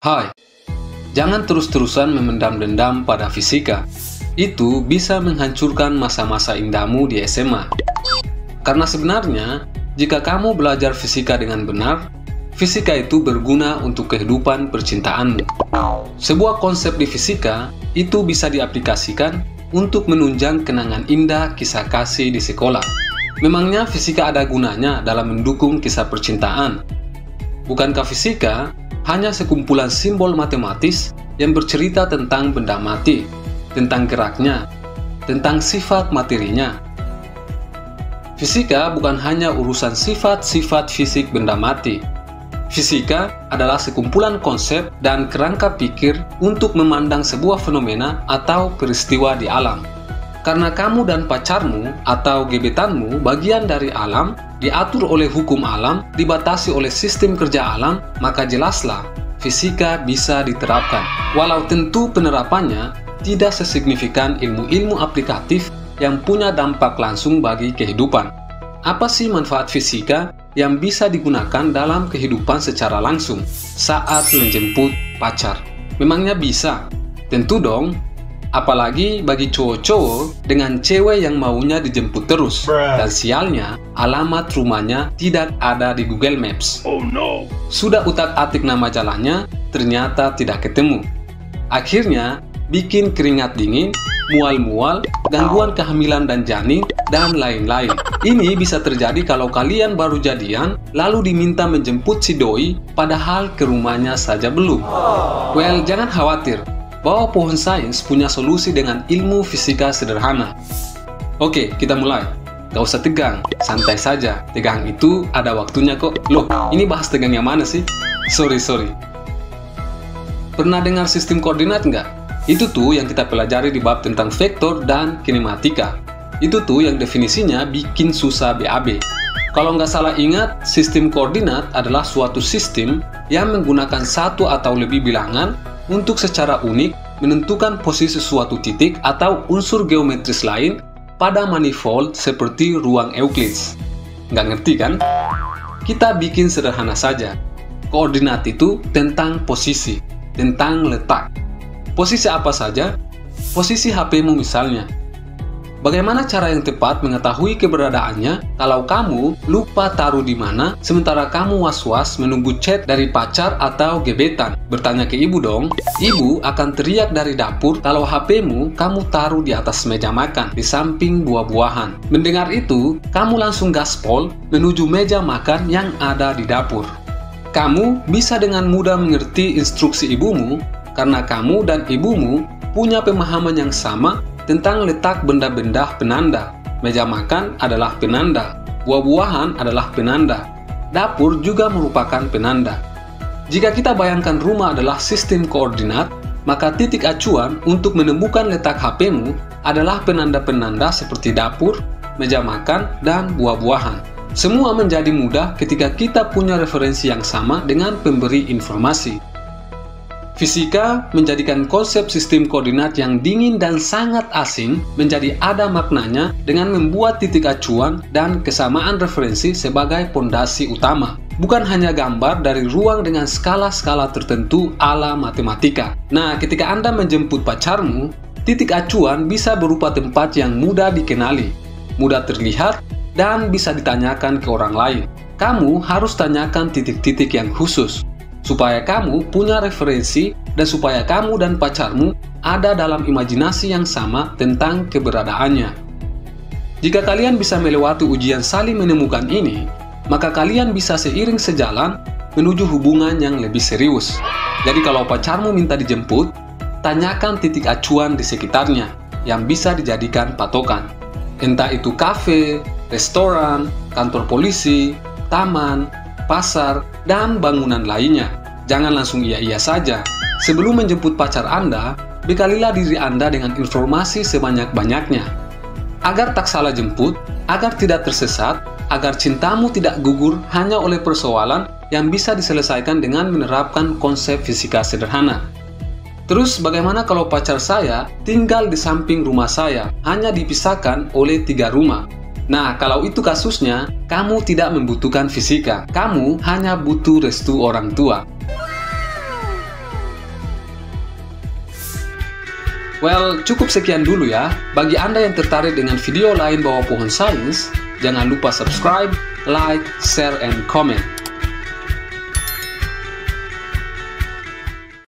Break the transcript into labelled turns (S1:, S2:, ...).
S1: Hai, jangan terus-terusan memendam dendam pada fisika. Itu bisa menghancurkan masa-masa indahmu di SMA. Karena sebenarnya, jika kamu belajar fisika dengan benar, fisika itu berguna untuk kehidupan percintaanmu. Sebuah konsep di fisika itu bisa diaplikasikan untuk menunjang kenangan indah kisah kasih di sekolah. Memangnya fisika ada gunanya dalam mendukung kisah percintaan? Bukankah fisika hanya sekumpulan simbol matematis yang bercerita tentang benda mati, tentang geraknya, tentang sifat materinya? Fisika bukan hanya urusan sifat-sifat fisik benda mati. Fisika adalah sekumpulan konsep dan kerangka pikir untuk memandang sebuah fenomena atau peristiwa di alam. Karena kamu dan pacarmu atau gebetanmu bagian dari alam, diatur oleh hukum alam, dibatasi oleh sistem kerja alam, maka jelaslah fisika bisa diterapkan. Walau tentu penerapannya tidak sesignifikan ilmu-ilmu aplikatif yang punya dampak langsung bagi kehidupan. Apa sih manfaat fisika yang bisa digunakan dalam kehidupan secara langsung saat menjemput pacar? Memangnya bisa? Tentu dong. Apalagi bagi cowok-cowok dengan cewek yang maunya dijemput terus. Dan sialnya, alamat rumahnya tidak ada di Google Maps. Oh no. Sudah utak-atik nama jalannya, ternyata tidak ketemu. Akhirnya, bikin keringat dingin, mual-mual, gangguan kehamilan dan janin, dan lain-lain. Ini bisa terjadi kalau kalian baru jadian, lalu diminta menjemput si doi, padahal ke rumahnya saja belum. Well, jangan khawatir, bahwa pohon sains punya solusi dengan ilmu fisika sederhana. Oke, kita mulai. Gak usah tegang, santai saja. Tegang itu ada waktunya kok. Loh, ini bahas tegang yang mana sih? Sorry. Pernah dengar sistem koordinat nggak? Itu tuh yang kita pelajari di bab tentang vektor dan kinematika. Itu tuh yang definisinya bikin susah BAB. Kalau nggak salah ingat, sistem koordinat adalah suatu sistem yang menggunakan satu atau lebih bilangan untuk secara unik menentukan posisi suatu titik atau unsur geometris lain pada manifold seperti ruang Euclides. Nggak ngerti kan? Kita bikin sederhana saja. Koordinat itu tentang posisi, tentang letak. Posisi apa saja? Posisi HP-mu misalnya. Bagaimana cara yang tepat mengetahui keberadaannya kalau kamu lupa taruh di mana sementara kamu was-was menunggu chat dari pacar atau gebetan? Bertanya ke ibu dong. Ibu akan teriak dari dapur kalau HP-mu kamu taruh di atas meja makan di samping buah-buahan. Mendengar itu, kamu langsung gaspol menuju meja makan yang ada di dapur. Kamu bisa dengan mudah mengerti instruksi ibumu karena kamu dan ibumu punya pemahaman yang sama tentang letak benda-benda penanda. Meja makan adalah penanda, buah-buahan adalah penanda, dapur juga merupakan penanda. Jika kita bayangkan rumah adalah sistem koordinat, maka titik acuan untuk menemukan letak HP-mu adalah penanda-penanda seperti dapur, meja makan, dan buah-buahan. Semua menjadi mudah ketika kita punya referensi yang sama dengan pemberi informasi. Fisika menjadikan konsep sistem koordinat yang dingin dan sangat asing menjadi ada maknanya dengan membuat titik acuan dan kesamaan referensi sebagai pondasi utama. Bukan hanya gambar dari ruang dengan skala-skala tertentu ala matematika. Nah, ketika Anda menjemput pacarmu, titik acuan bisa berupa tempat yang mudah dikenali, mudah terlihat, dan bisa ditanyakan ke orang lain. Kamu harus tanyakan titik-titik yang khusus, supaya kamu punya referensi dan supaya kamu dan pacarmu ada dalam imajinasi yang sama tentang keberadaannya. Jika kalian bisa melewati ujian saling menemukan ini, maka kalian bisa seiring sejalan menuju hubungan yang lebih serius. Jadi kalau pacarmu minta dijemput, tanyakan titik acuan di sekitarnya yang bisa dijadikan patokan. Entah itu kafe, restoran, kantor polisi, taman, pasar, dan bangunan lainnya. Jangan langsung iya-iya saja. Sebelum menjemput pacar Anda, bekalilah diri Anda dengan informasi sebanyak-banyaknya. Agar tak salah jemput, agar tidak tersesat, agar cintamu tidak gugur hanya oleh persoalan yang bisa diselesaikan dengan menerapkan konsep fisika sederhana. Terus bagaimana kalau pacar saya tinggal di samping rumah saya, hanya dipisahkan oleh 3 rumah? Nah, kalau itu kasusnya, kamu tidak membutuhkan fisika. Kamu hanya butuh restu orang tua. Well, cukup sekian dulu ya. Bagi Anda yang tertarik dengan video lain bawah pohon sains, jangan lupa subscribe, like, share, and comment.